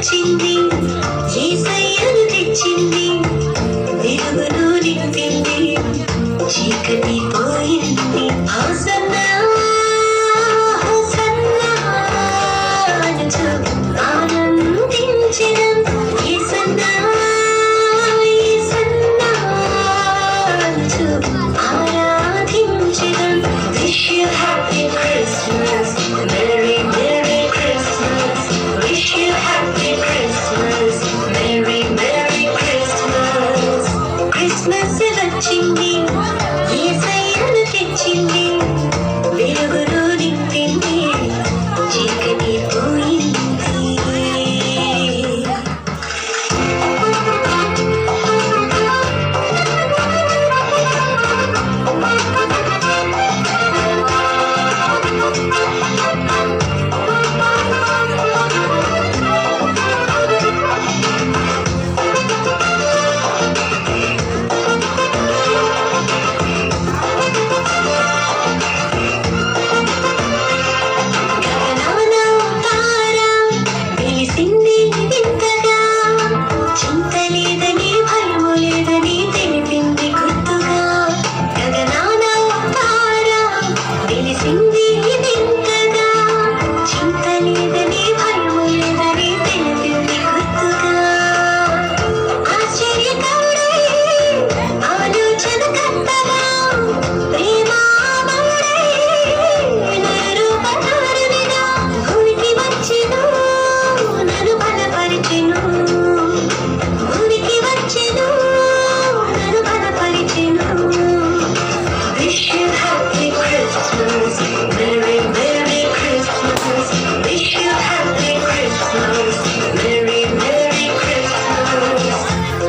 వచ్చింది, యేసయ్యను తెచ్చింది, వెలుగును నింపింది, చీకటి పోయింది. హోసన్నా హోసన్నా అనుచు ఆనందించెదం. యేసన్నా యేసన్నా అనుచు ఆరాధించెదం. Wish you happy Christmas, Merry Merry Christmas. Wish you happy Christmas, Merry Merry Christmas. Christmas వచ్చింది, యేసయ్యను తెచ్చింది, వెలుగును నింపింది, చీకటి పోయింది.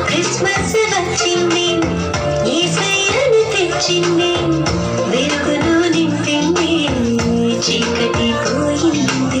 క్రిస్మస్ వచ్చింది, యేసయ్యను తెచ్చింది, వెలుగును నింపింది, చీకటి పోయింది.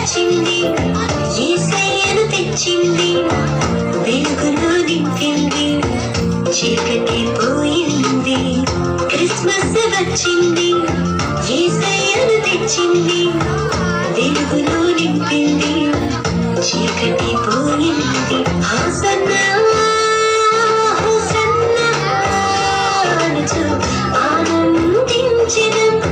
వచ్చింది, యేసయ్యను తెచ్చింది, వెలుగును నింపింది, చీకటి పోయింది. క్రిస్మస్ వచ్చింది, యేసయ్యను తెచ్చింది, వెలుగును నింపింది, చీకటి పోయింది. హోసన్నా హోసన్నా అనుచు ఆనందించెదం.